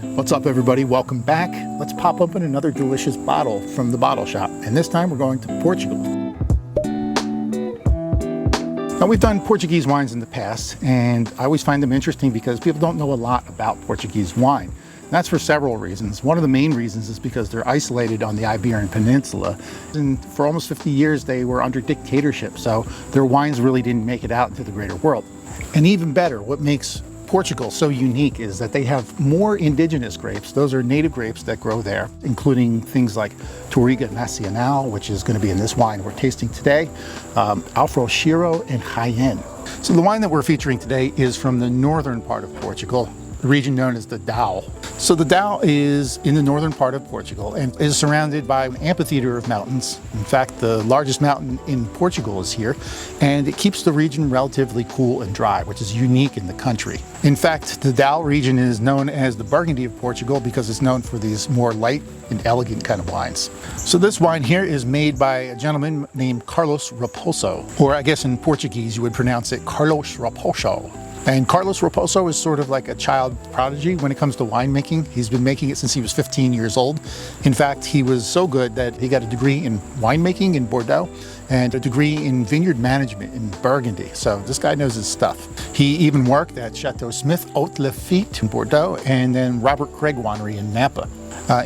What's up, everybody? Welcome back. Let's pop open another delicious bottle from the bottle shop, and this time we're going to Portugal. Now, we've done Portuguese wines in the past, and I always find them interesting because people don't know a lot about Portuguese wine. And that's for several reasons. One of the main reasons is because they're isolated on the Iberian Peninsula, and for almost 50 years they were under dictatorship, so their wines really didn't make it out into the greater world. And even better, what makes Portugal so unique is that they have more indigenous grapes. Those are native grapes that grow there, including things like Touriga Nacional, which is going to be in this wine we're tasting today, Alfroxeiro, and Jaén. So the wine that we're featuring today is from the northern part of Portugal, the region known as the Dow. So the Dow is in the northern part of Portugal and is surrounded by an amphitheater of mountains. In fact, the largest mountain in Portugal is here, and it keeps the region relatively cool and dry, which is unique in the country. In fact, the Dow region is known as the Burgundy of Portugal because it's known for these more light and elegant kind of wines. So this wine here is made by a gentleman named Carlos Raposo, or I guess in Portuguese you would pronounce it Carlos Raposo. And Carlos Raposo is sort of like a child prodigy when it comes to winemaking. He's been making it since he was 15 years old. In fact, he was so good that he got a degree in winemaking in Bordeaux and a degree in vineyard management in Burgundy. So this guy knows his stuff. He even worked at Chateau Smith Haute Lafite in Bordeaux and then Robert Craig Winery in Napa.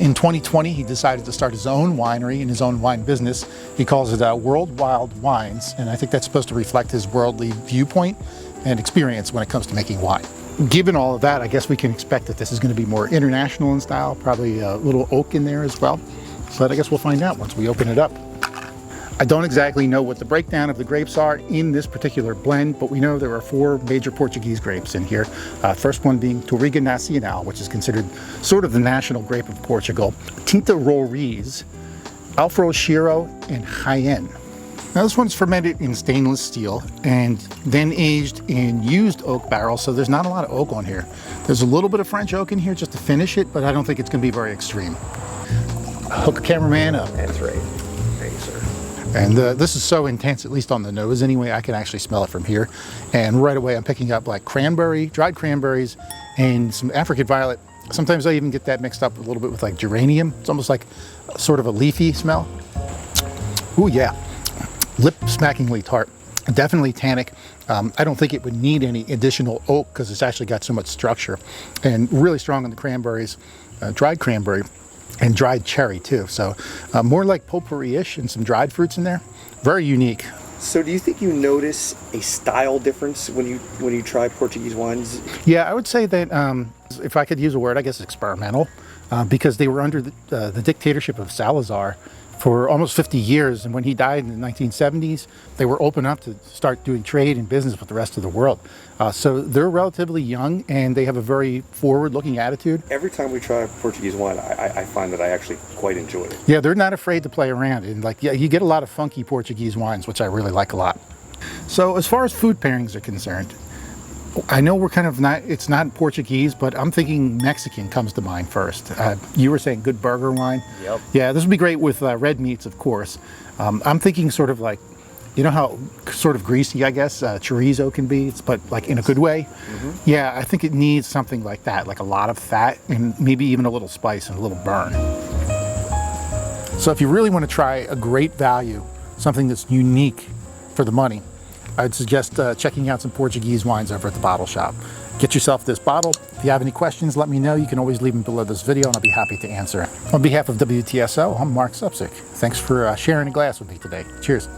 In 2020, he decided to start his own winery and his own wine business. He calls it World Wild Wines, and I think that's supposed to reflect his worldly viewpoint and experience when it comes to making wine. Given all of that, I guess we can expect that this is going to be more international in style, probably a little oak in there as well. But I guess we'll find out once we open it up. I don't exactly know what the breakdown of the grapes are in this particular blend, but we know there are 4 major Portuguese grapes in here. First one being Touriga Nacional, which is considered sort of the national grape of Portugal, Tinta Roriz, Alfroxeiro, and Jaén. Now this one's fermented in stainless steel and then aged in used oak barrels, so there's not a lot of oak on here. There's a little bit of French oak in here just to finish it, but I don't think it's going to be very extreme. Hook a cameraman up. That's right. Thank you, sir. And this is so intense, at least on the nose anyway, I can actually smell it from here. And right away I'm picking up like cranberry, dried cranberries, and some African violet. Sometimes I even get that mixed up a little bit with like geranium. It's almost like sort of a leafy smell. Ooh, yeah. Lip-smackingly tart, definitely tannic. I don't think it would need any additional oak because it's actually got so much structure, and really strong on the cranberries, dried cranberry and dried cherry too. So more like potpourri-ish and some dried fruits in there. Very unique. So do you think you notice a style difference when you try Portuguese wines? Yeah, I would say that if I could use a word, I guess experimental, because they were under the dictatorship of Salazar for almost 50 years, and when he died in the 1970s, they were open up to start doing trade and business with the rest of the world. So they're relatively young, and they have a very forward-looking attitude. Every time we try Portuguese wine, I find that I actually quite enjoy it. Yeah, they're not afraid to play around, and like, yeah, you get a lot of funky Portuguese wines, which I really like a lot. So as far as food pairings are concerned, I know we're kind of not, it's not Portuguese, but I'm thinking Mexican comes to mind first. You were saying good burger wine. Yep. Yeah, this would be great with red meats, of course. I'm thinking sort of like, you know how sort of greasy, I guess, chorizo can be, but like in a good way. Mm-hmm. Yeah, I think it needs something like that, like a lot of fat and maybe even a little spice and a little burn. So if you really want to try a great value, something that's unique for the money, I'd suggest checking out some Portuguese wines over at the bottle shop. Get yourself this bottle. If you have any questions, let me know. You can always leave them below this video and I'll be happy to answer. On behalf of WTSO, I'm Marc Supsic. Thanks for sharing a glass with me today. Cheers.